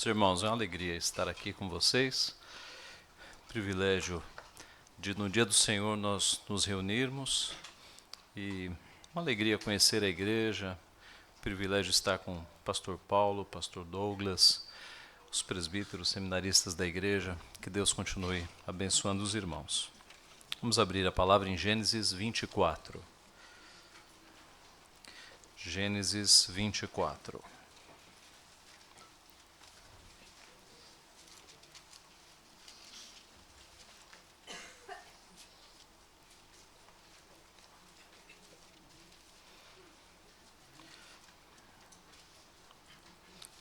Meus irmãos, é uma alegria estar aqui com vocês. Privilégio de no dia do Senhor nós nos reunirmos e uma alegria conhecer a igreja. Privilégio estar com o pastor Paulo, pastor Douglas, os presbíteros, seminaristas da igreja. Que Deus continue abençoando os irmãos. Vamos abrir a palavra em Gênesis 24. Gênesis 24.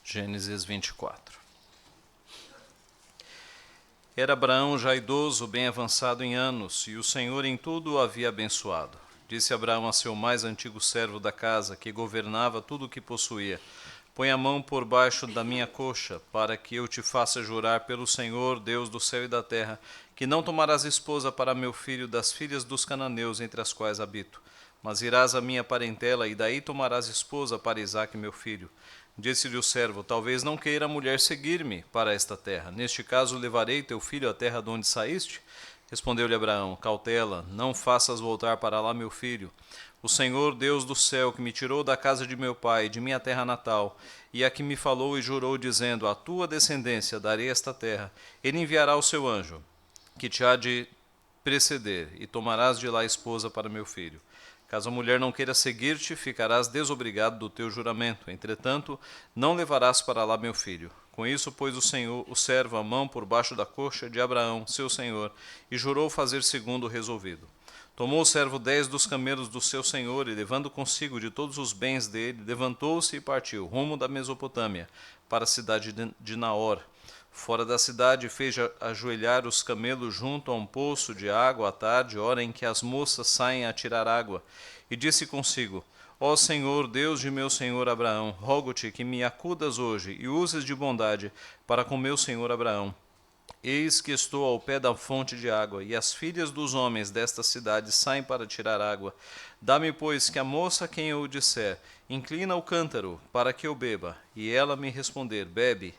Gênesis 24. Era Abraão já idoso, bem avançado em anos, e o Senhor em tudo o havia abençoado. Disse Abraão a seu mais antigo servo da casa, que governava tudo o que possuía: Põe a mão por baixo da minha coxa, para que eu te faça jurar pelo Senhor, Deus do céu e da terra, que não tomarás esposa para meu filho das filhas dos cananeus entre as quais habito, mas irás à minha parentela, e daí tomarás esposa para Isaque meu filho. Disse-lhe o servo: Talvez não queira a mulher seguir-me para esta terra. Neste caso, levarei teu filho à terra de onde saíste? Respondeu-lhe Abraão: Cautela, não faças voltar para lá meu filho. O Senhor, Deus do céu, que me tirou da casa de meu pai, de minha terra natal, e a que me falou e jurou, dizendo: A tua descendência darei esta terra, ele enviará o seu anjo, que te há de preceder, e tomarás de lá esposa para meu filho. Caso a mulher não queira seguir-te, ficarás desobrigado do teu juramento. Entretanto, não levarás para lá meu filho. Com isso pôs o servo a mão por baixo da coxa de Abraão, seu senhor, e jurou fazer segundo o resolvido. Tomou o servo 10 dos camelos do seu senhor, e levando consigo de todos os bens dele, levantou-se e partiu, rumo da Mesopotâmia, para a cidade de Naor. Fora da cidade, fez ajoelhar os camelos junto a um poço de água à tarde, hora em que as moças saem a tirar água, e disse consigo: Ó Senhor, Deus de meu senhor Abraão, rogo-te que me acudas hoje e uses de bondade para com meu senhor Abraão. Eis que estou ao pé da fonte de água, e as filhas dos homens desta cidade saem para tirar água. Dá-me, pois, que a moça a quem eu disser: Inclina o cântaro, para que eu beba, e ela me responder: Bebe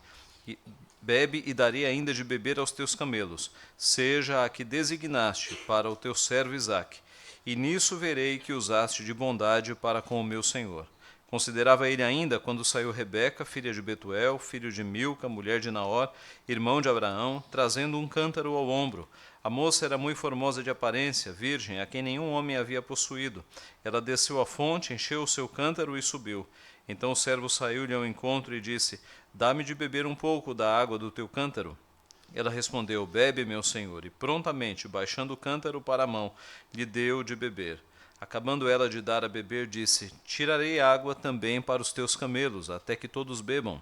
e darei ainda de beber aos teus camelos, seja a que designaste para o teu servo Isaque. E nisso verei que usaste de bondade para com o meu senhor. Considerava ele ainda quando saiu Rebeca, filha de Betuel, filho de Milca, mulher de Naor, irmão de Abraão, trazendo um cântaro ao ombro. A moça era muito formosa de aparência, virgem, a quem nenhum homem havia possuído. Ela desceu à fonte, encheu o seu cântaro e subiu. Então o servo saiu-lhe ao encontro e disse: Dá-me de beber um pouco da água do teu cântaro. Ela respondeu: Bebe, meu senhor. E prontamente, baixando o cântaro para a mão, lhe deu de beber. Acabando ela de dar a beber, disse: Tirarei água também para os teus camelos, até que todos bebam.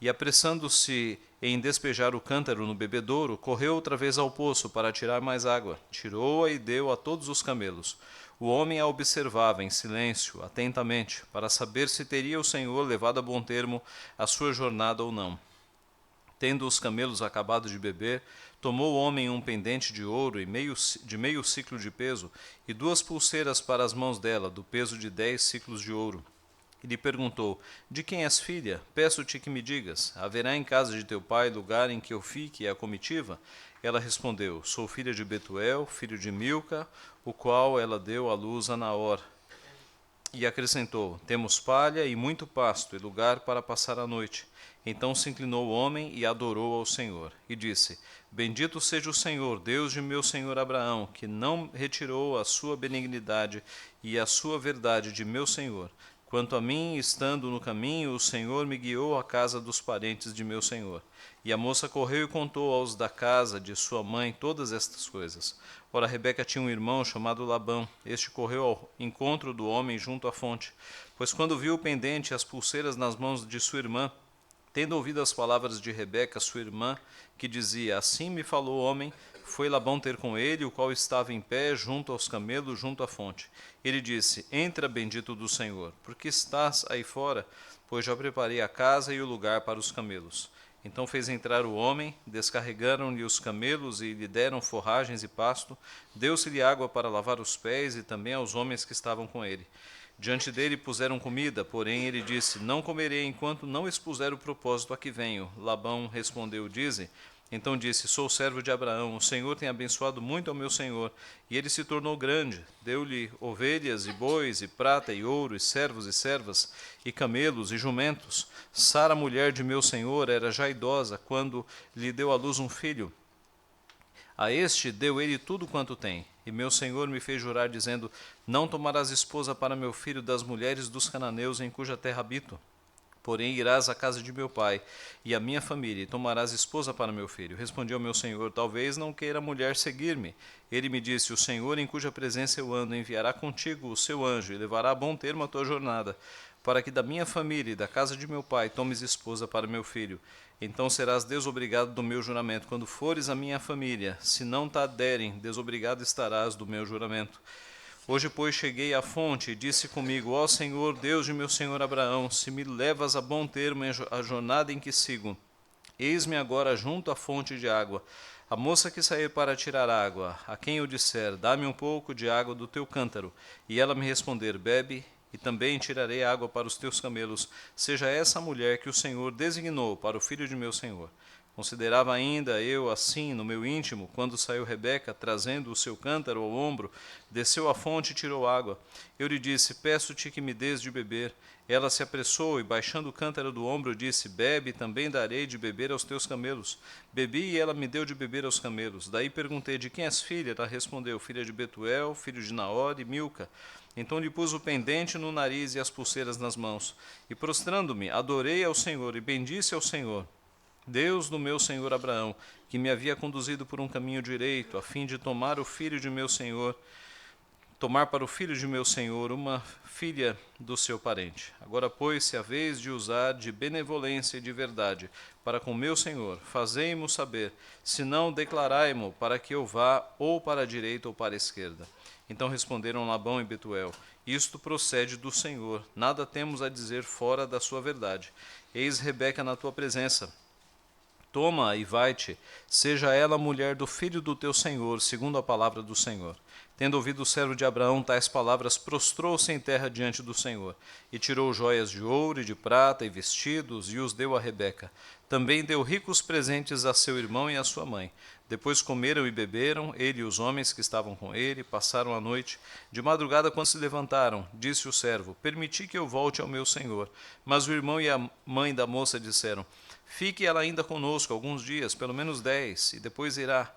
E apressando-se em despejar o cântaro no bebedouro, correu outra vez ao poço para tirar mais água. Tirou-a e deu a todos os camelos. O homem a observava em silêncio, atentamente, para saber se teria o Senhor levado a bom termo a sua jornada ou não. Tendo os camelos acabado de beber, tomou o homem um pendente de ouro de meio siclo de peso, e 2 pulseiras para as mãos dela, do peso de 10 siclos de ouro. E lhe perguntou: De quem és filha? Peço-te que me digas: Haverá em casa de teu pai lugar em que eu fique a comitiva? Ela respondeu: Sou filha de Betuel, filho de Milca, o qual ela deu à luz a Naor. E acrescentou: Temos palha e muito pasto, e lugar para passar a noite. Então se inclinou o homem e adorou ao Senhor. E disse: Bendito seja o Senhor, Deus de meu senhor Abraão, que não retirou a sua benignidade e a sua verdade de meu senhor. Quanto a mim, estando no caminho, o Senhor me guiou à casa dos parentes de meu senhor. E a moça correu e contou aos da casa de sua mãe todas estas coisas. Ora, Rebeca tinha um irmão chamado Labão. Este correu ao encontro do homem junto à fonte, pois quando viu o pendente e as pulseiras nas mãos de sua irmã, tendo ouvido as palavras de Rebeca, sua irmã, que dizia: Assim me falou o homem, foi Labão ter com ele, o qual estava em pé junto aos camelos, junto à fonte. Ele disse: Entra, bendito do Senhor, porque estás aí fora, pois já preparei a casa e o lugar para os camelos. Então fez entrar o homem, descarregaram-lhe os camelos e lhe deram forragens e pasto, deu-se-lhe água para lavar os pés e também aos homens que estavam com ele. Diante dele puseram comida, porém ele disse: Não comerei enquanto não expuser o propósito a que venho. Labão respondeu: Dize. Então disse: Sou servo de Abraão, o Senhor tem abençoado muito ao meu senhor. E ele se tornou grande, deu-lhe ovelhas e bois, e prata e ouro, e servos e servas, e camelos e jumentos. Sara, mulher de meu senhor, era já idosa, quando lhe deu à luz um filho. A este deu ele tudo quanto tem. E meu senhor me fez jurar, dizendo: Não tomarás esposa para meu filho das mulheres dos cananeus em cuja terra habito. Porém irás à casa de meu pai e à minha família, e tomarás esposa para meu filho. Respondi ao meu senhor: Talvez não queira a mulher seguir-me. Ele me disse: O Senhor, em cuja presença eu ando, enviará contigo o seu anjo, e levará a bom termo a tua jornada, para que da minha família e da casa de meu pai tomes esposa para meu filho. Então serás desobrigado do meu juramento quando fores à minha família. Se não te derem, desobrigado estarás do meu juramento. Hoje, pois, cheguei à fonte e disse comigo: Ó Senhor, Deus de meu senhor Abraão, se me levas a bom termo a jornada em que sigo, eis-me agora junto à fonte de água. A moça que sair para tirar água, a quem eu disser: Dá-me um pouco de água do teu cântaro, e ela me responder: Bebe, e também tirarei água para os teus camelos. Seja essa a mulher que o Senhor designou para o filho de meu senhor. Considerava ainda eu assim no meu íntimo, quando saiu Rebeca, trazendo o seu cântaro ao ombro, desceu à fonte e tirou água. Eu lhe disse: Peço-te que me dês de beber. Ela se apressou e, baixando o cântaro do ombro, disse: Bebe, também darei de beber aos teus camelos. Bebi e ela me deu de beber aos camelos. Daí perguntei: De quem és filha? Ela respondeu: Filha de Betuel, filho de Naor e Milca. Então lhe pus o pendente no nariz e as pulseiras nas mãos. E prostrando-me, adorei ao Senhor e bendisse ao Senhor, Deus do meu senhor Abraão, que me havia conduzido por um caminho direito, a fim de tomar para o filho de meu senhor uma filha do seu parente. Agora, pois, se a vez de usar de benevolência e de verdade para com meu senhor, fazei-mo saber, se não, declarai-mo para que eu vá ou para a direita ou para a esquerda. Então responderam Labão e Betuel: Isto procede do Senhor, nada temos a dizer fora da sua verdade. Eis Rebeca na tua presença. Toma e vai-te, seja ela mulher do filho do teu senhor, segundo a palavra do Senhor. Tendo ouvido o servo de Abraão tais palavras, prostrou-se em terra diante do Senhor, e tirou joias de ouro e de prata e vestidos, e os deu a Rebeca. Também deu ricos presentes a seu irmão e a sua mãe. Depois comeram e beberam, ele e os homens que estavam com ele, passaram a noite. De madrugada, quando se levantaram, disse o servo: Permiti que eu volte ao meu senhor. Mas o irmão e a mãe da moça disseram: Fique ela ainda conosco alguns dias, pelo menos 10, e depois irá.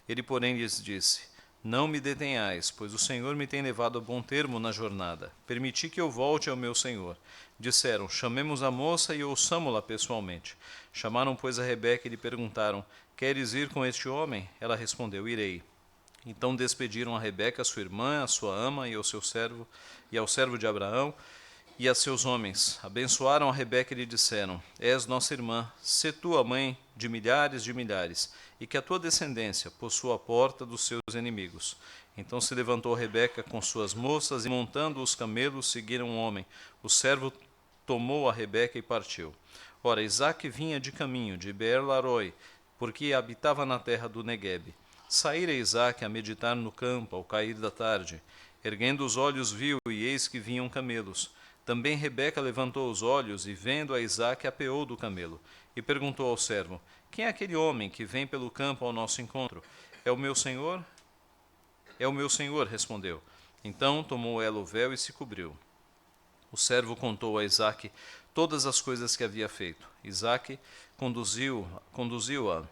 Ele, porém, lhes disse: Não me detenhais, pois o Senhor me tem levado a bom termo na jornada. Permiti que eu volte ao meu senhor. Disseram: Chamemos a moça e ouçamo-la pessoalmente. Chamaram, pois, a Rebeca e lhe perguntaram: Queres ir com este homem? Ela respondeu: Irei. Então despediram a Rebeca, sua irmã, a sua ama e ao seu servo, e ao servo de Abraão, e a seus homens. Abençoaram a Rebeca e lhe disseram: És nossa irmã, sê tu a mãe de milhares, e que a tua descendência possua a porta dos seus inimigos. Então se levantou Rebeca com suas moças, e montando os camelos, seguiram o homem. O servo tomou a Rebeca e partiu. Ora, Isaque vinha de caminho de Beer-Laroi, porque habitava na terra do Neguebe. Saíra Isaque a meditar no campo ao cair da tarde. Erguendo os olhos viu, e eis que vinham camelos. Também Rebeca levantou os olhos e, vendo a Isaque, apeou do camelo. E perguntou ao servo: Quem é aquele homem que vem pelo campo ao nosso encontro? É o meu senhor? É o meu senhor, respondeu. Então tomou ela o véu e se cobriu. O servo contou a Isaque todas as coisas que havia feito. Isaque conduziu-a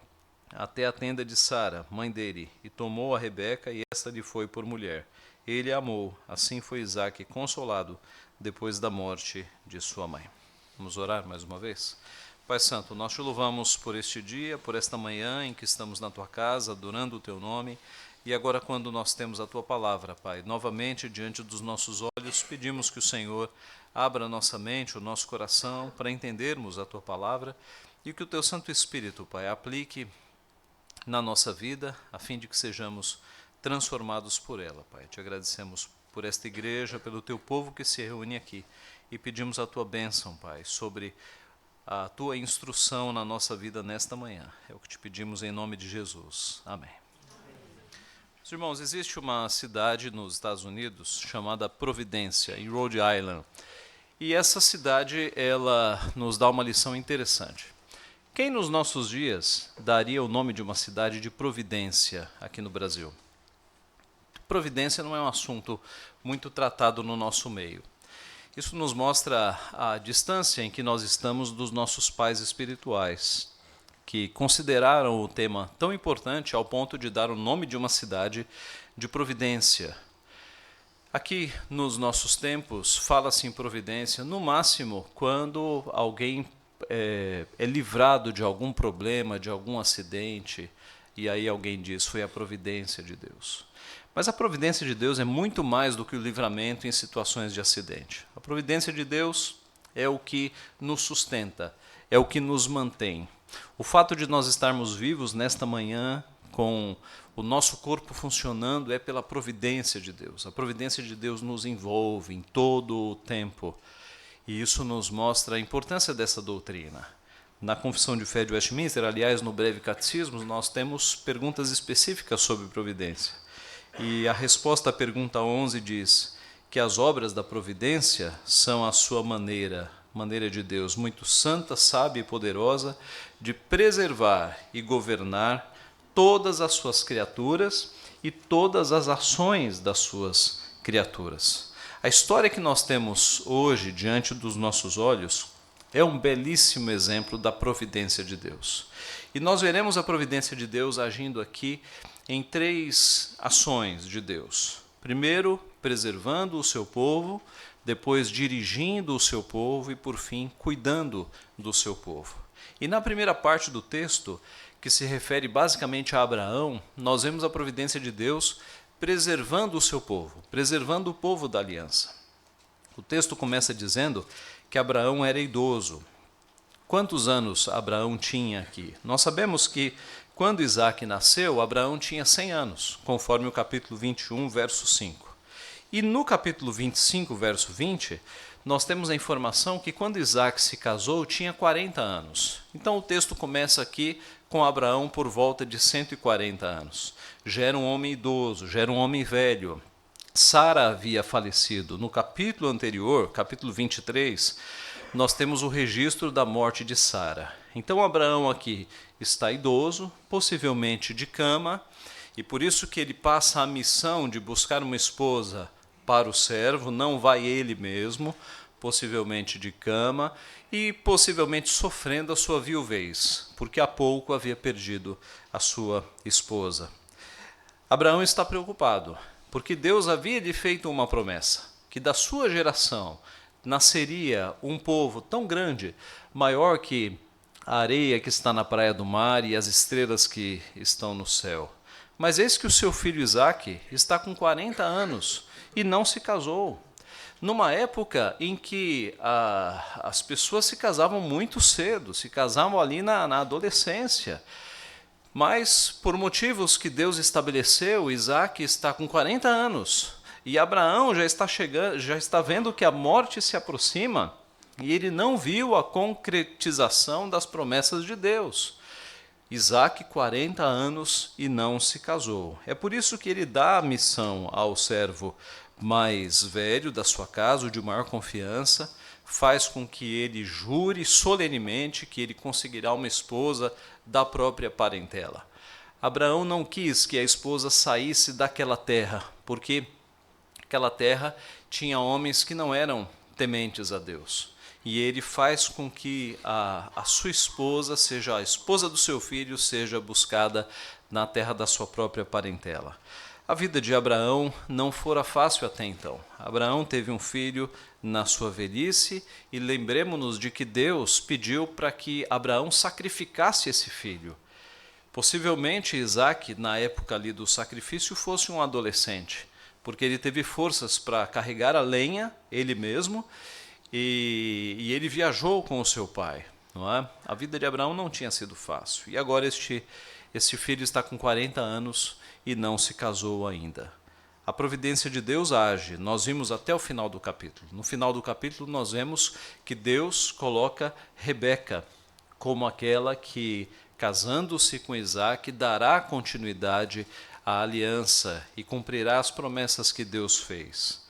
até a tenda de Sara, mãe dele, e tomou a Rebeca, e esta lhe foi por mulher. Ele a amou, assim foi Isaque consolado depois da morte de sua mãe. Vamos orar mais uma vez? Pai Santo, nós te louvamos por este dia, por esta manhã em que estamos na tua casa, adorando o teu nome, e agora quando nós temos a tua palavra, Pai, novamente diante dos nossos olhos, pedimos que o Senhor abra a nossa mente, o nosso coração, para entendermos a tua palavra, e que o teu Santo Espírito, Pai, aplique na nossa vida, a fim de que sejamos transformados por ela, Pai. Te agradecemos por esta igreja, pelo teu povo que se reúne aqui, e pedimos a tua bênção, Pai, sobre a tua instrução na nossa vida nesta manhã. É o que te pedimos em nome de Jesus. Amém. Meus irmãos, existe uma cidade nos Estados Unidos chamada Providência, em Rhode Island. E essa cidade, ela nos dá uma lição interessante. Quem nos nossos dias daria o nome de uma cidade de Providência aqui no Brasil? Providência não é um assunto muito tratado no nosso meio. Isso nos mostra a distância em que nós estamos dos nossos pais espirituais, que consideraram o tema tão importante ao ponto de dar o nome de uma cidade de Providência. Aqui nos nossos tempos, fala-se em providência, no máximo, quando alguém é livrado de algum problema, de algum acidente, e aí alguém diz, foi a providência de Deus. Mas a providência de Deus é muito mais do que o livramento em situações de acidente. A providência de Deus é o que nos sustenta, é o que nos mantém. O fato de nós estarmos vivos nesta manhã, com o nosso corpo funcionando, é pela providência de Deus. A providência de Deus nos envolve em todo o tempo. E isso nos mostra a importância dessa doutrina. Na Confissão de Fé de Westminster, aliás, no Breve Catecismo, nós temos perguntas específicas sobre providência. E a resposta à pergunta 11 diz que as obras da providência são a sua maneira de Deus, muito santa, sábia e poderosa, de preservar e governar todas as suas criaturas e todas as ações das suas criaturas. A história que nós temos hoje diante dos nossos olhos é um belíssimo exemplo da providência de Deus. E nós veremos a providência de Deus agindo aqui em 3 ações de Deus. Primeiro, preservando o seu povo, depois dirigindo o seu povo e, por fim, cuidando do seu povo. E na primeira parte do texto, que se refere basicamente a Abraão, nós vemos a providência de Deus preservando o seu povo, preservando o povo da aliança. O texto começa dizendo que Abraão era idoso. Quantos anos Abraão tinha aqui? Nós sabemos que quando Isaac nasceu, Abraão tinha 100 anos, conforme o capítulo 21, verso 5. E no capítulo 25, verso 20, nós temos a informação que quando Isaac se casou, tinha 40 anos. Então o texto começa aqui com Abraão por volta de 140 anos. Já era um homem idoso, já era um homem velho. Sara havia falecido. No capítulo anterior, capítulo 23, nós temos o registro da morte de Sara. Então Abraão aqui está idoso, possivelmente de cama, e por isso que ele passa a missão de buscar uma esposa para o servo, não vai ele mesmo, possivelmente de cama, e possivelmente sofrendo a sua viuvez, porque há pouco havia perdido a sua esposa. Abraão está preocupado, porque Deus havia lhe feito uma promessa, que da sua geração nasceria um povo tão grande, maior que a areia que está na praia do mar e as estrelas que estão no céu. Mas eis que o seu filho Isaque está com 40 anos e não se casou. Numa época em que as pessoas se casavam muito cedo, se casavam ali na adolescência. Mas, por motivos que Deus estabeleceu, Isaque está com 40 anos. E Abraão já está vendo que a morte se aproxima e ele não viu a concretização das promessas de Deus. Isaque, 40 anos e não se casou. É por isso que ele dá a missão ao servo mais velho da sua casa, o de maior confiança, faz com que ele jure solenemente que ele conseguirá uma esposa da própria parentela. Abraão não quis que a esposa saísse daquela terra, porque aquela terra tinha homens que não eram tementes a Deus. E ele faz com que a sua esposa, seja a esposa do seu filho, seja buscada na terra da sua própria parentela. A vida de Abraão não fora fácil até então. Abraão teve um filho na sua velhice e lembremos-nos de que Deus pediu para que Abraão sacrificasse esse filho. Possivelmente Isaque, na época ali do sacrifício, fosse um adolescente, porque ele teve forças para carregar a lenha, ele mesmo, e ele viajou com o seu pai. Não é? A vida de Abraão não tinha sido fácil. E agora este filho está com 40 anos e não se casou ainda. A providência de Deus age. Nós vimos até o final do capítulo. No final do capítulo nós vemos que Deus coloca Rebeca como aquela que, casando-se com Isaque, dará continuidade a aliança e cumprirá as promessas que Deus fez.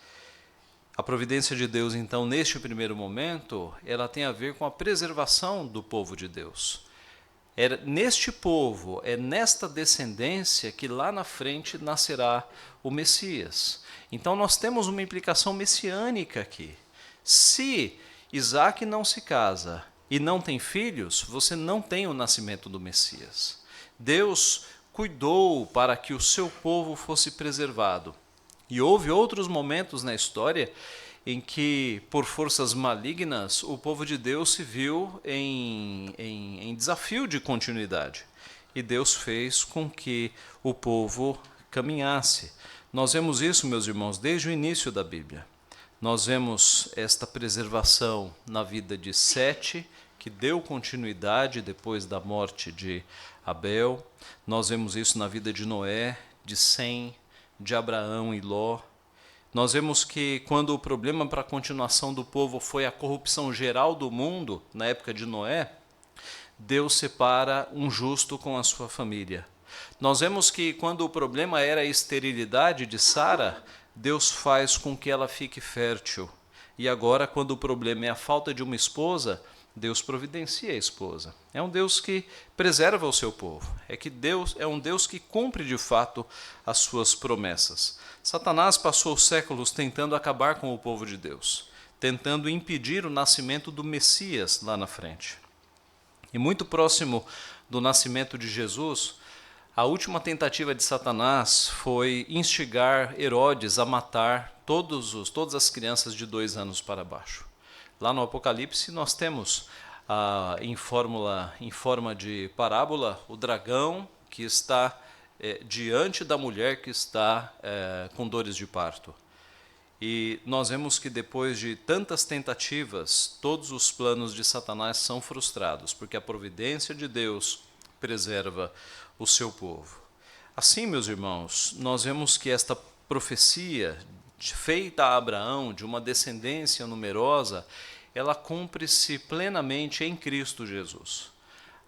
A providência de Deus, então, neste primeiro momento, ela tem a ver com a preservação do povo de Deus. É neste povo, é nesta descendência que lá na frente nascerá o Messias. Então nós temos uma implicação messiânica aqui. Se Isaac não se casa e não tem filhos, você não tem o nascimento do Messias. Deus cuidou para que o seu povo fosse preservado. E houve outros momentos na história em que, por forças malignas, o povo de Deus se viu em desafio de continuidade. E Deus fez com que o povo caminhasse. Nós vemos isso, meus irmãos, desde o início da Bíblia. Nós vemos esta preservação na vida de Sete, que deu continuidade depois da morte de Abel. Nós vemos isso na vida de Noé, de Sem, de Abraão e Ló. Nós vemos que quando o problema para a continuação do povo foi a corrupção geral do mundo, na época de Noé, Deus separa um justo com a sua família. Nós vemos que quando o problema era a esterilidade de Sara, Deus faz com que ela fique fértil. E agora, quando o problema é a falta de uma esposa, Deus providencia a esposa. É um Deus que preserva o seu povo. É que Deus é um Deus que cumpre de fato as suas promessas. Satanás passou séculos tentando acabar com o povo de Deus, tentando impedir o nascimento do Messias lá na frente. E muito próximo do nascimento de Jesus, a última tentativa de Satanás foi instigar Herodes a matar todas as crianças de 2 anos para baixo. Lá no Apocalipse nós temos, em forma de parábola, o dragão que está diante da mulher que está com dores de parto. E nós vemos que depois de tantas tentativas, todos os planos de Satanás são frustrados, porque a providência de Deus preserva o seu povo. Assim, meus irmãos, nós vemos que esta profecia feita a Abraão de uma descendência numerosa, ela cumpre-se plenamente em Cristo Jesus.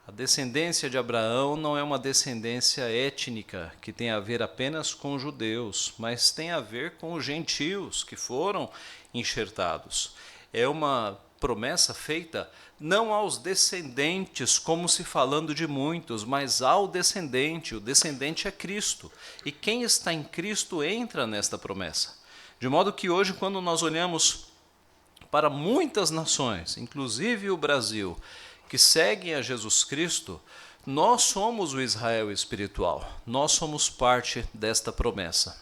A descendência de Abraão não é uma descendência étnica que tem a ver apenas com os judeus, mas tem a ver com os gentios que foram enxertados. É uma promessa feita não aos descendentes, como se falando de muitos, mas ao descendente. O descendente é Cristo. E quem está em Cristo entra nesta promessa. De modo que hoje, quando nós olhamos para muitas nações, inclusive o Brasil, que seguem a Jesus Cristo, nós somos o Israel espiritual, nós somos parte desta promessa.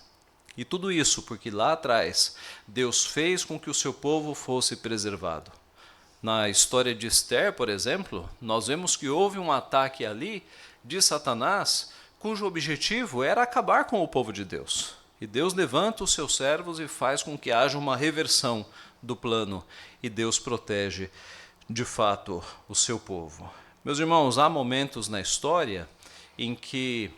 E tudo isso porque lá atrás Deus fez com que o seu povo fosse preservado. Na história de Esther, por exemplo, nós vemos que houve um ataque ali de Satanás, cujo objetivo era acabar com o povo de Deus. E Deus levanta os seus servos e faz com que haja uma reversão do plano, e Deus protege de fato o seu povo. Meus irmãos, há momentos na história em que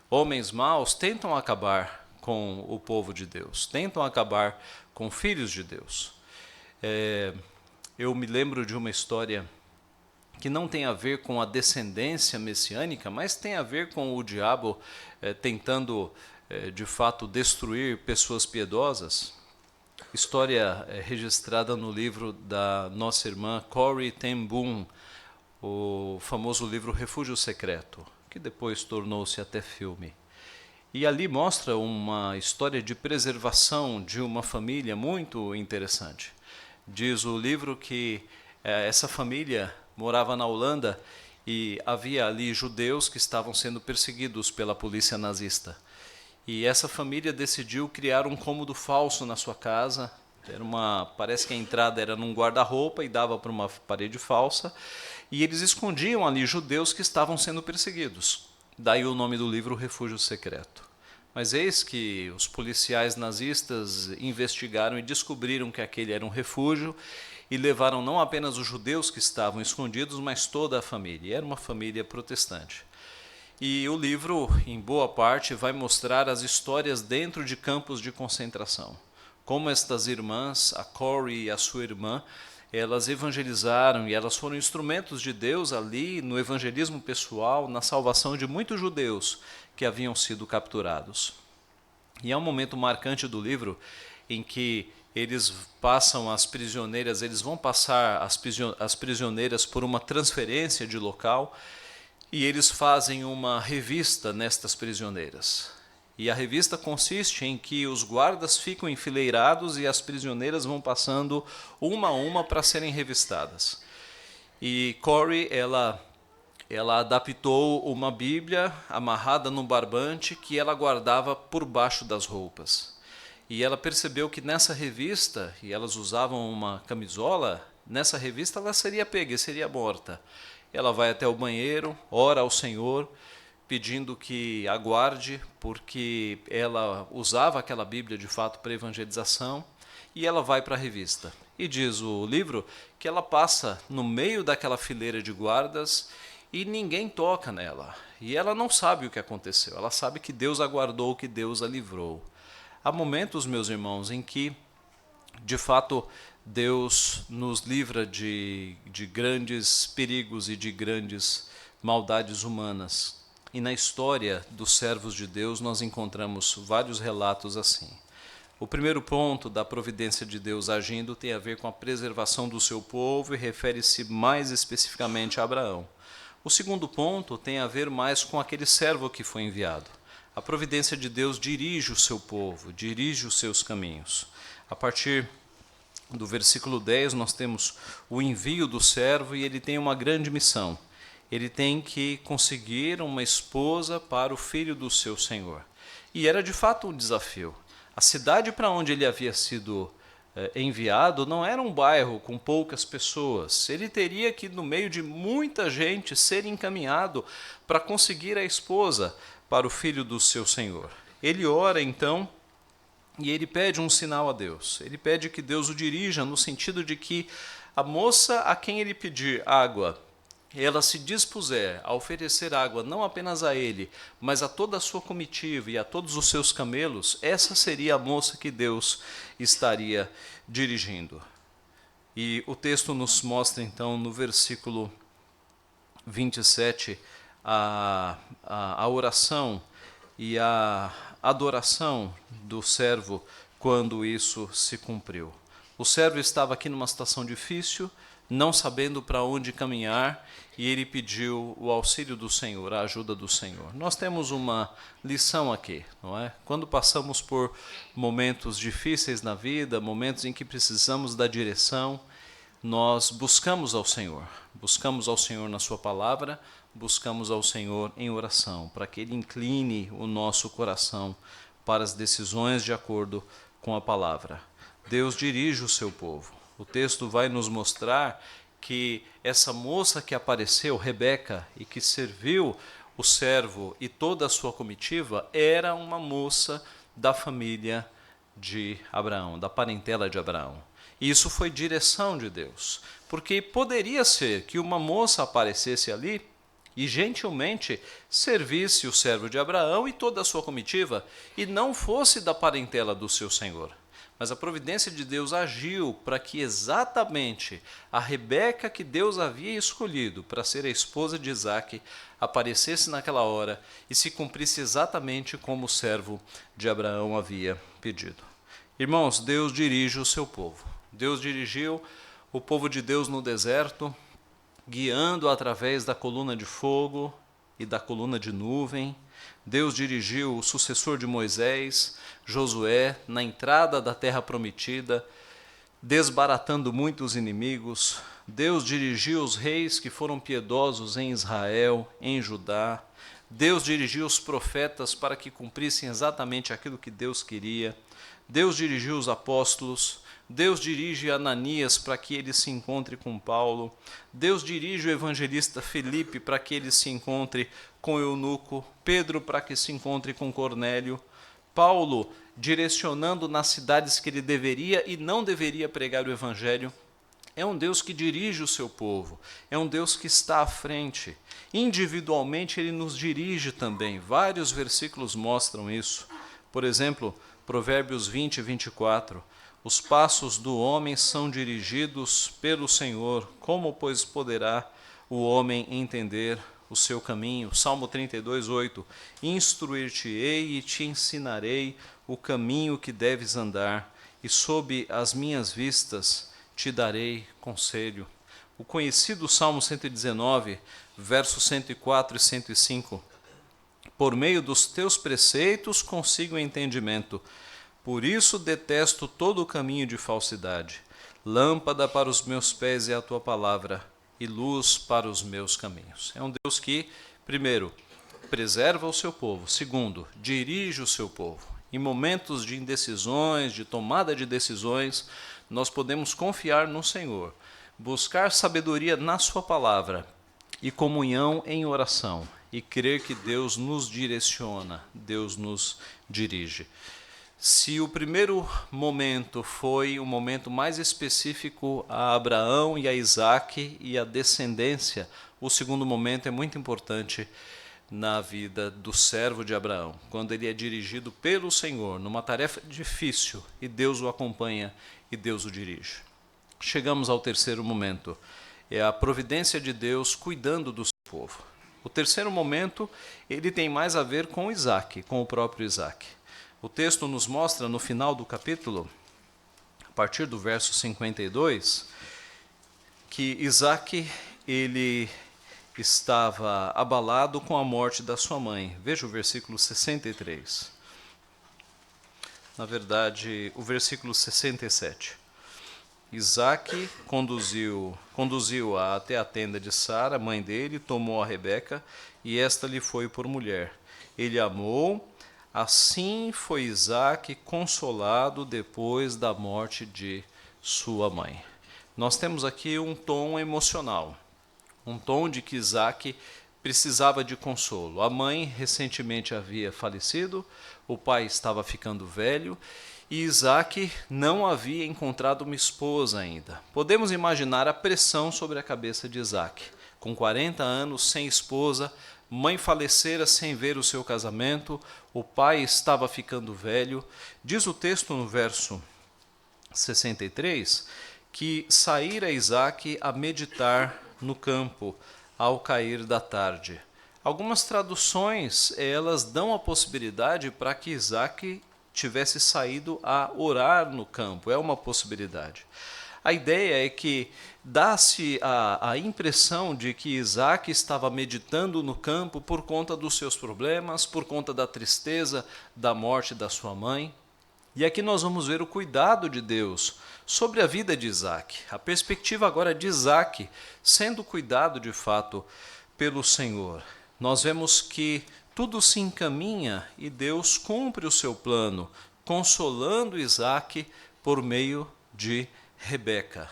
homens maus tentam acabar com o povo de Deus, tentam acabar com filhos de Deus. Eu me lembro de uma história que não tem a ver com a descendência messiânica, mas tem a ver com o diabo tentando de fato destruir pessoas piedosas. História registrada no livro da nossa irmã Corrie ten Boom, o famoso livro Refúgio Secreto, que depois tornou-se até filme. E ali mostra uma história de preservação de uma família muito interessante. Diz o livro que essa família morava na Holanda e havia ali judeus que estavam sendo perseguidos pela polícia nazista. E essa família decidiu criar um cômodo falso na sua casa. Parece que a entrada era num guarda-roupa e dava para uma parede falsa. E eles escondiam ali judeus que estavam sendo perseguidos. Daí o nome do livro, Refúgio Secreto. Mas eis que os policiais nazistas investigaram e descobriram que aquele era um refúgio e levaram não apenas os judeus que estavam escondidos, mas toda a família. E era uma família protestante. E o livro, em boa parte, vai mostrar as histórias dentro de campos de concentração. Como estas irmãs, a Corrie e a sua irmã, elas evangelizaram e elas foram instrumentos de Deus ali no evangelismo pessoal, na salvação de muitos judeus que haviam sido capturados. E é um momento marcante do livro em que eles passam as prisioneiras, eles vão passar as prisioneiras por uma transferência de local e eles fazem uma revista nestas prisioneiras. E a revista consiste em que os guardas ficam enfileirados e as prisioneiras vão passando uma a uma para serem revistadas. E Corrie, ela adaptou uma Bíblia amarrada num barbante que ela guardava por baixo das roupas. E ela percebeu que nessa revista, e elas usavam uma camisola, nessa revista ela seria pega e seria morta. Ela vai até o banheiro, ora ao Senhor, pedindo que aguarde, porque ela usava aquela Bíblia de fato para evangelização, e ela vai para a revista. E diz o livro que ela passa no meio daquela fileira de guardas e ninguém toca nela. E ela não sabe o que aconteceu, ela sabe que Deus a guardou, que Deus a livrou. Há momentos, meus irmãos, em que, de fato, Deus nos livra de grandes perigos e de grandes maldades humanas. E na história dos servos de Deus nós encontramos vários relatos assim. O primeiro ponto da providência de Deus agindo tem a ver com a preservação do seu povo e refere-se mais especificamente a Abraão. O segundo ponto tem a ver mais com aquele servo que foi enviado. A providência de Deus dirige o seu povo, dirige os seus caminhos. A partir do versículo 10 nós temos o envio do servo e ele tem uma grande missão. Ele tem que conseguir uma esposa para o filho do seu senhor. E era de fato um desafio. A cidade para onde ele havia sido enviado não era um bairro com poucas pessoas. Ele teria que, no meio de muita gente, ser encaminhado para conseguir a esposa para o filho do seu senhor. Ele ora então e ele pede um sinal a Deus. Ele pede que Deus o dirija no sentido de que a moça a quem ele pedir água, ela se dispuser a oferecer água não apenas a ele, mas a toda a sua comitiva e a todos os seus camelos, essa seria a moça que Deus estaria dirigindo. E o texto nos mostra então no versículo 27 a oração e a adoração do servo quando isso se cumpriu. O servo estava aqui numa situação difícil, não sabendo para onde caminhar, e ele pediu o auxílio do Senhor, a ajuda do Senhor. Nós temos uma lição aqui, não é? Quando passamos por momentos difíceis na vida, momentos em que precisamos da direção, nós buscamos ao Senhor na sua palavra, buscamos ao Senhor em oração, para que Ele incline o nosso coração para as decisões de acordo com a palavra. Deus dirige o seu povo. O texto vai nos mostrar que essa moça que apareceu, Rebeca, e que serviu o servo e toda a sua comitiva, era uma moça da família de Abraão, da parentela de Abraão. E isso foi direção de Deus, porque poderia ser que uma moça aparecesse ali e gentilmente servisse o servo de Abraão e toda a sua comitiva, e não fosse da parentela do seu senhor. Mas a providência de Deus agiu para que exatamente a Rebeca que Deus havia escolhido para ser a esposa de Isaque aparecesse naquela hora e se cumprisse exatamente como o servo de Abraão havia pedido. Irmãos, Deus dirige o seu povo. Deus dirigiu o povo de Deus no deserto, guiando através da coluna de fogo e da coluna de nuvem. Deus dirigiu o sucessor de Moisés, Josué, na entrada da terra prometida, desbaratando muitos inimigos. Deus dirigiu os reis que foram piedosos em Israel, em Judá. Deus dirigiu os profetas para que cumprissem exatamente aquilo que Deus queria. Deus dirigiu os apóstolos. Deus dirige Ananias para que ele se encontre com Paulo. Deus dirige o evangelista Felipe para que ele se encontre com Eunuco. Pedro para que se encontre com Cornélio. Paulo direcionando nas cidades que ele deveria e não deveria pregar o evangelho. É um Deus que dirige o seu povo. É um Deus que está à frente. Individualmente ele nos dirige também. Vários versículos mostram isso. Por exemplo, Provérbios 20 e 24. Os passos do homem são dirigidos pelo Senhor. Como, pois, poderá o homem entender o seu caminho? Salmo 32, 8. Instruir-te-ei e te ensinarei o caminho que deves andar, e sob as minhas vistas te darei conselho. O conhecido Salmo 119, versos 104 e 105. Por meio dos teus preceitos consigo entendimento. Por isso detesto todo o caminho de falsidade. Lâmpada para os meus pés é a tua palavra, e luz para os meus caminhos. É um Deus que, primeiro, preserva o seu povo. Segundo, dirige o seu povo. Em momentos de indecisões, de tomada de decisões, nós podemos confiar no Senhor, buscar sabedoria na sua palavra e comunhão em oração, e crer que Deus nos direciona, Deus nos dirige. Se o primeiro momento foi o momento mais específico a Abraão e a Isaque e a descendência, o segundo momento é muito importante na vida do servo de Abraão, quando ele é dirigido pelo Senhor numa tarefa difícil e Deus o acompanha e Deus o dirige. Chegamos ao terceiro momento, é a providência de Deus cuidando do seu povo. O terceiro momento, ele tem mais a ver com Isaque, com o próprio Isaque. O texto nos mostra no final do capítulo, a partir do verso 52, que Isaque, ele estava abalado com a morte da sua mãe. Veja o versículo 63. Na verdade, o versículo 67. Isaque conduziu-a até a tenda de Sara, mãe dele, tomou a Rebeca, e esta lhe foi por mulher. Ele amou. Assim foi Isaque consolado depois da morte de sua mãe. Nós temos aqui um tom emocional, um tom de que Isaque precisava de consolo. A mãe recentemente havia falecido, o pai estava ficando velho e Isaque não havia encontrado uma esposa ainda. Podemos imaginar a pressão sobre a cabeça de Isaque. Com 40 anos, sem esposa, mãe falecera sem ver o seu casamento, o pai estava ficando velho. Diz o texto no verso 63 que saíra Isaque a meditar no campo ao cair da tarde. Algumas traduções, elas dão a possibilidade para que Isaque tivesse saído a orar no campo, é uma possibilidade. A ideia é que dá-se a impressão de que Isaque estava meditando no campo por conta dos seus problemas, por conta da tristeza da morte da sua mãe. E aqui nós vamos ver o cuidado de Deus sobre a vida de Isaque. A perspectiva agora de Isaque sendo cuidado de fato pelo Senhor. Nós vemos que tudo se encaminha e Deus cumpre o seu plano, consolando Isaque por meio de Rebeca.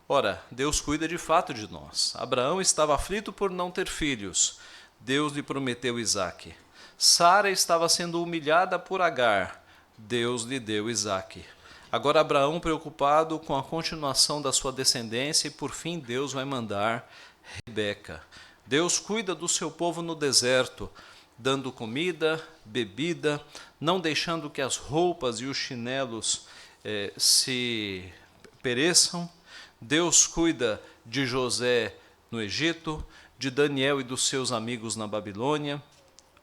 Ora, Deus cuida de fato de nós. Abraão estava aflito por não ter filhos. Deus lhe prometeu Isaque. Sara estava sendo humilhada por Agar. Deus lhe deu Isaque. Agora Abraão preocupado com a continuação da sua descendência e por fim Deus vai mandar Rebeca. Deus cuida do seu povo no deserto, dando comida, bebida, não deixando que as roupas e os chinelos se pereçam. Deus cuida de José no Egito, de Daniel e dos seus amigos na Babilônia,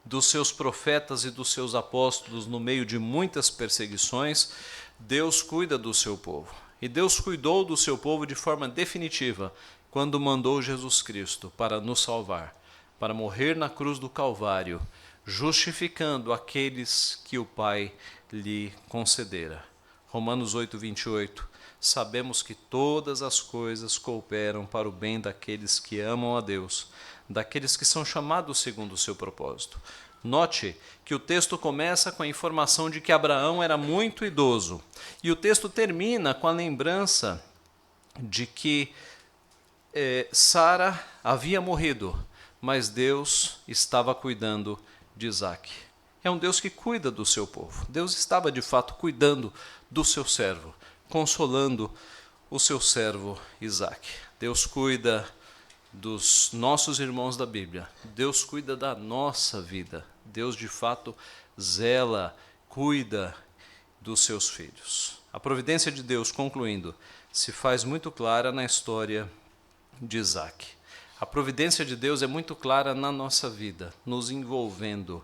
dos seus profetas e dos seus apóstolos no meio de muitas perseguições. Deus cuida do seu povo. E Deus cuidou do seu povo de forma definitiva quando mandou Jesus Cristo para nos salvar, para morrer na cruz do Calvário, justificando aqueles que o Pai lhe concedera. Romanos 8, 28. Sabemos que todas as coisas cooperam para o bem daqueles que amam a Deus, daqueles que são chamados segundo o seu propósito. Note que o texto começa com a informação de que Abraão era muito idoso, e o texto termina com a lembrança de que Sara havia morrido, mas Deus estava cuidando de Isaque. É um Deus que cuida do seu povo. Deus estava de fato cuidando do seu servo, consolando o seu servo Isaque. Deus cuida dos nossos irmãos da Bíblia. Deus cuida da nossa vida. Deus de fato zela, cuida dos seus filhos. A providência de Deus, concluindo, se faz muito clara na história de Isaac. A providência de Deus é muito clara na nossa vida, nos envolvendo,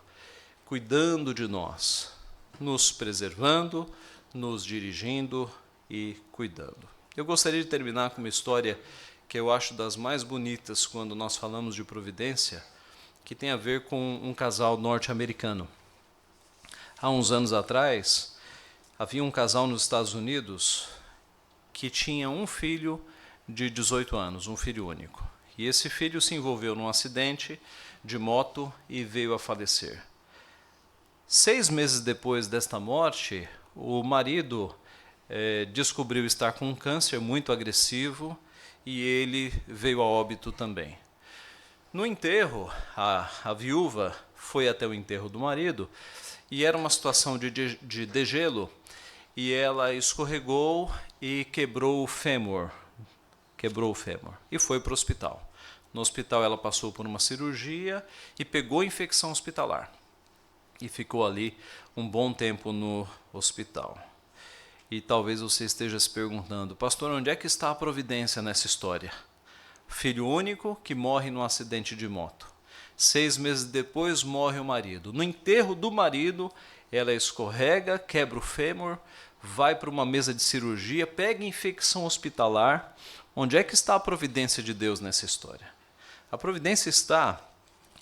cuidando de nós, nos preservando, nos dirigindo e cuidando. Eu gostaria de terminar com uma história que eu acho das mais bonitas quando nós falamos de providência, que tem a ver com um casal norte-americano. Há uns anos atrás, havia um casal nos Estados Unidos que tinha um filho de 18 anos, um filho único. E esse filho se envolveu num acidente de moto e veio a falecer. 6 meses depois desta morte, o marido descobriu estar com um câncer muito agressivo e ele veio a óbito também. No enterro, a viúva foi até o enterro do marido e era uma situação de degelo e ela escorregou e quebrou o fêmur e foi para o hospital. No hospital ela passou por uma cirurgia e pegou infecção hospitalar e ficou ali um bom tempo no hospital. E talvez você esteja se perguntando, pastor, onde é que está a providência nessa história? Filho único que morre num acidente de moto. 6 meses depois morre o marido. No enterro do marido, ela escorrega, quebra o fêmur, vai para uma mesa de cirurgia, pega infecção hospitalar. Onde é que está a providência de Deus nessa história? A providência está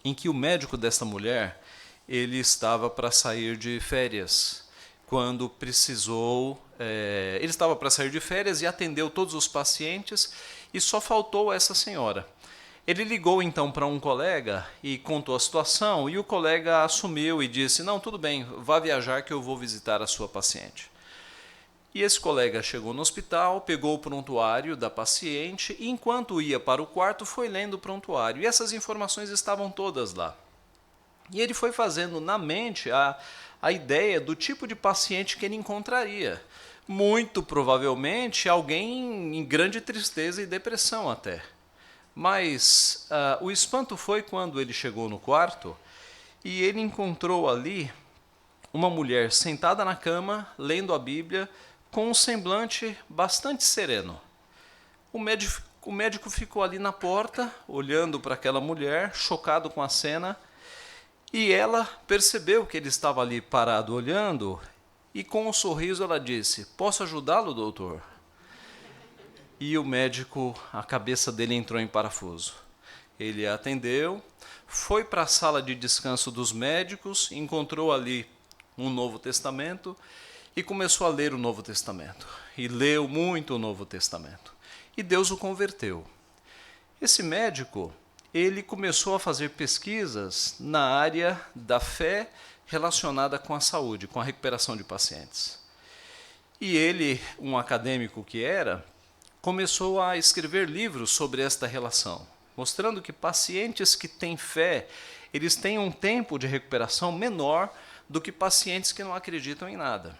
em que o médico desta mulher, ele estava para sair de férias, quando precisou, ele estava para sair de férias e atendeu todos os pacientes e só faltou essa senhora. Ele ligou então para um colega e contou a situação e o colega assumiu e disse, não, tudo bem, vá viajar que eu vou visitar a sua paciente. E esse colega chegou no hospital, pegou o prontuário da paciente e enquanto ia para o quarto foi lendo o prontuário e essas informações estavam todas lá. E ele foi fazendo na mente a ideia do tipo de paciente que ele encontraria. Muito provavelmente alguém em grande tristeza e depressão até. Mas o espanto foi quando ele chegou no quarto e ele encontrou ali uma mulher sentada na cama, lendo a Bíblia, com um semblante bastante sereno. O médico ficou ali na porta, olhando para aquela mulher, chocado com a cena, e ela percebeu que ele estava ali parado olhando, e com um sorriso ela disse, posso ajudá-lo, doutor? E o médico, a cabeça dele entrou em parafuso. Ele a atendeu, foi para a sala de descanso dos médicos, encontrou ali um Novo Testamento e começou a ler o Novo Testamento. E leu muito o Novo Testamento. E Deus o converteu. Esse médico, ele começou a fazer pesquisas na área da fé relacionada com a saúde, com a recuperação de pacientes. E ele, um acadêmico que era, começou a escrever livros sobre esta relação, mostrando que pacientes que têm fé, eles têm um tempo de recuperação menor do que pacientes que não acreditam em nada.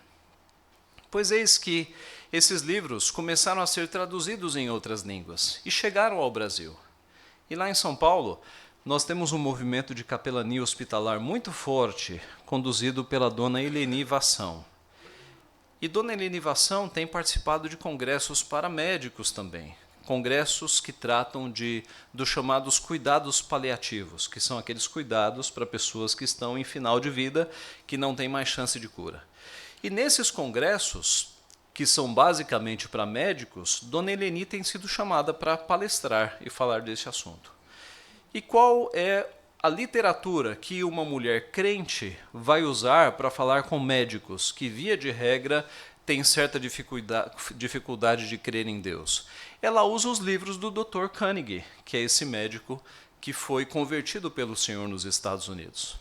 Pois eis que esses livros começaram a ser traduzidos em outras línguas e chegaram ao Brasil. E lá em São Paulo, nós temos um movimento de capelania hospitalar muito forte, conduzido pela dona Eleni Vassão. E dona Eleni Vassão tem participado de congressos para médicos também, congressos que tratam dos chamados cuidados paliativos, que são aqueles cuidados para pessoas que estão em final de vida, que não têm mais chance de cura. E nesses congressos, que são basicamente para médicos, dona Eleni tem sido chamada para palestrar e falar desse assunto. E qual é a literatura que uma mulher crente vai usar para falar com médicos que, via de regra, têm certa dificuldade de crer em Deus? Ela usa os livros do Dr. Koenig, que é esse médico que foi convertido pelo Senhor nos Estados Unidos.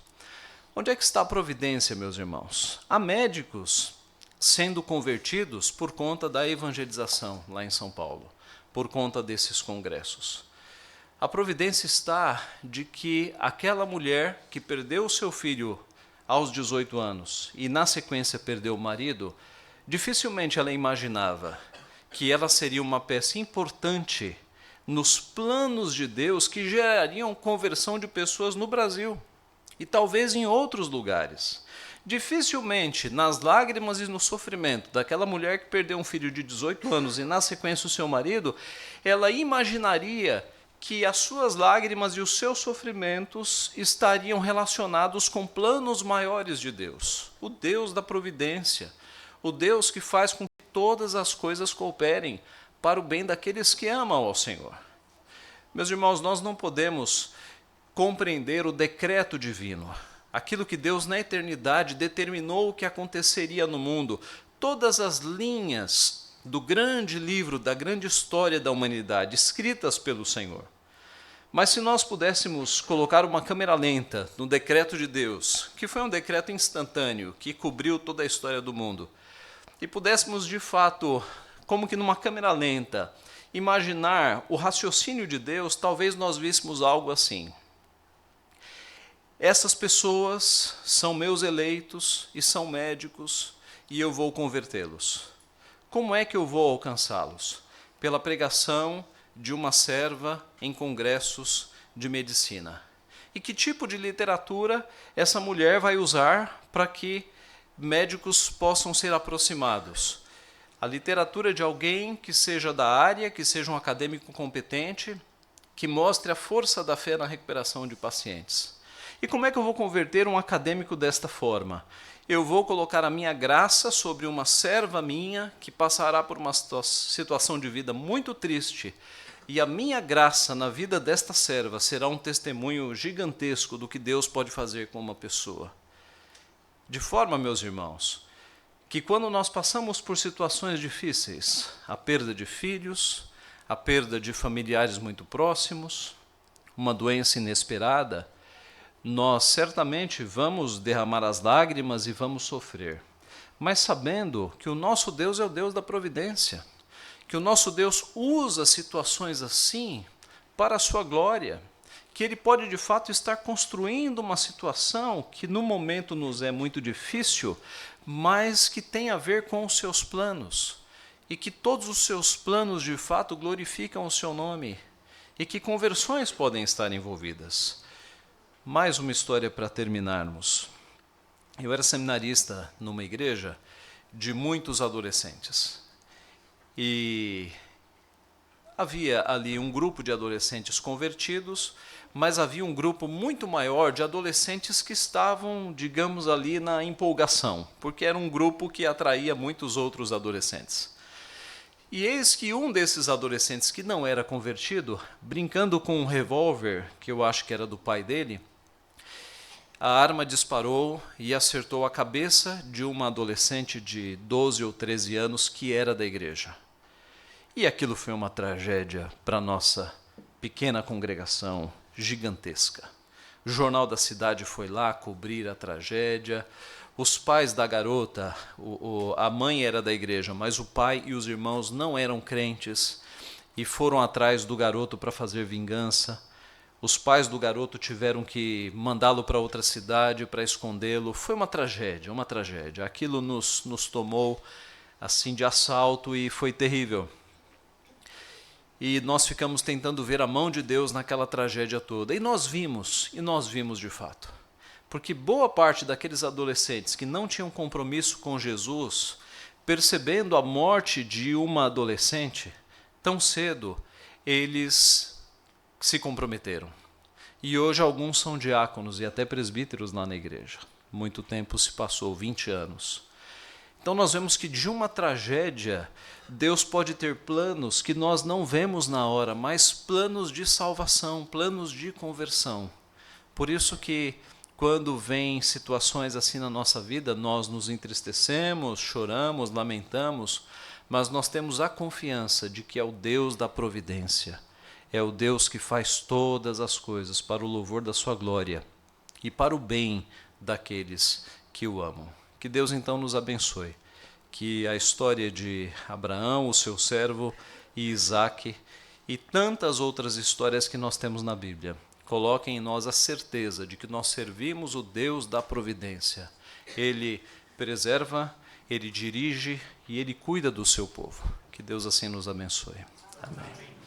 Onde é que está a providência, meus irmãos? Há médicos sendo convertidos por conta da evangelização lá em São Paulo, por conta desses congressos. A providência está de que aquela mulher que perdeu o seu filho aos 18 anos e na sequência perdeu o marido, dificilmente ela imaginava que ela seria uma peça importante nos planos de Deus que gerariam conversão de pessoas no Brasil e talvez em outros lugares. Dificilmente, nas lágrimas e no sofrimento daquela mulher que perdeu um filho de 18 anos e, na sequência, o seu marido, ela imaginaria que as suas lágrimas e os seus sofrimentos estariam relacionados com planos maiores de Deus, o Deus da providência, o Deus que faz com que todas as coisas cooperem para o bem daqueles que amam ao Senhor. Meus irmãos, nós não podemos compreender o decreto divino, aquilo que Deus na eternidade determinou que aconteceria no mundo, todas as linhas do grande livro, da grande história da humanidade, escritas pelo Senhor. Mas se nós pudéssemos colocar uma câmera lenta no decreto de Deus, que foi um decreto instantâneo, que cobriu toda a história do mundo, e pudéssemos de fato, como que numa câmera lenta, imaginar o raciocínio de Deus, talvez nós víssemos algo assim. Essas pessoas são meus eleitos e são médicos, e eu vou convertê-los. Como é que eu vou alcançá-los? Pela pregação de uma serva em congressos de medicina. E que tipo de literatura essa mulher vai usar para que médicos possam ser aproximados? A literatura de alguém que seja da área, que seja um acadêmico competente, que mostre a força da fé na recuperação de pacientes. E como é que eu vou converter um acadêmico desta forma? Eu vou colocar a minha graça sobre uma serva minha que passará por uma situação de vida muito triste. E a minha graça na vida desta serva será um testemunho gigantesco do que Deus pode fazer com uma pessoa. De forma, meus irmãos, que quando nós passamos por situações difíceis, a perda de filhos, a perda de familiares muito próximos, uma doença inesperada, nós certamente vamos derramar as lágrimas e vamos sofrer, mas sabendo que o nosso Deus é o Deus da providência, que o nosso Deus usa situações assim para a sua glória, que Ele pode de fato estar construindo uma situação que no momento nos é muito difícil, mas que tem a ver com os seus planos, e que todos os seus planos de fato glorificam o seu nome, e que conversões podem estar envolvidas. Mais uma história para terminarmos. Eu era seminarista numa igreja de muitos adolescentes. E havia ali um grupo de adolescentes convertidos, mas havia um grupo muito maior de adolescentes que estavam, digamos, ali na empolgação, porque era um grupo que atraía muitos outros adolescentes. E eis que um desses adolescentes que não era convertido, brincando com um revólver, que eu acho que era do pai dele, a arma disparou e acertou a cabeça de uma adolescente de 12 ou 13 anos que era da igreja. E aquilo foi uma tragédia para a nossa pequena congregação gigantesca. O jornal da cidade foi lá cobrir a tragédia. Os pais da garota, a mãe era da igreja, mas o pai e os irmãos não eram crentes e foram atrás do garoto para fazer vingança. Os pais do garoto tiveram que mandá-lo para outra cidade para escondê-lo. Foi uma tragédia, uma tragédia. Aquilo nos tomou assim de assalto e foi terrível. E nós ficamos tentando ver a mão de Deus naquela tragédia toda. E nós vimos de fato. Porque boa parte daqueles adolescentes que não tinham compromisso com Jesus, percebendo a morte de uma adolescente, tão cedo, eles se comprometeram. E hoje alguns são diáconos e até presbíteros lá na igreja. Muito tempo se passou, 20 anos. Então nós vemos que de uma tragédia, Deus pode ter planos que nós não vemos na hora, mas planos de salvação, planos de conversão. Por isso que quando vem situações assim na nossa vida, nós nos entristecemos, choramos, lamentamos, mas nós temos a confiança de que é o Deus da providência. É o Deus que faz todas as coisas para o louvor da sua glória e para o bem daqueles que o amam. Que Deus então nos abençoe. Que a história de Abraão, o seu servo, e Isaque e tantas outras histórias que nós temos na Bíblia coloquem em nós a certeza de que nós servimos o Deus da providência. Ele preserva, Ele dirige e Ele cuida do seu povo. Que Deus assim nos abençoe. Amém.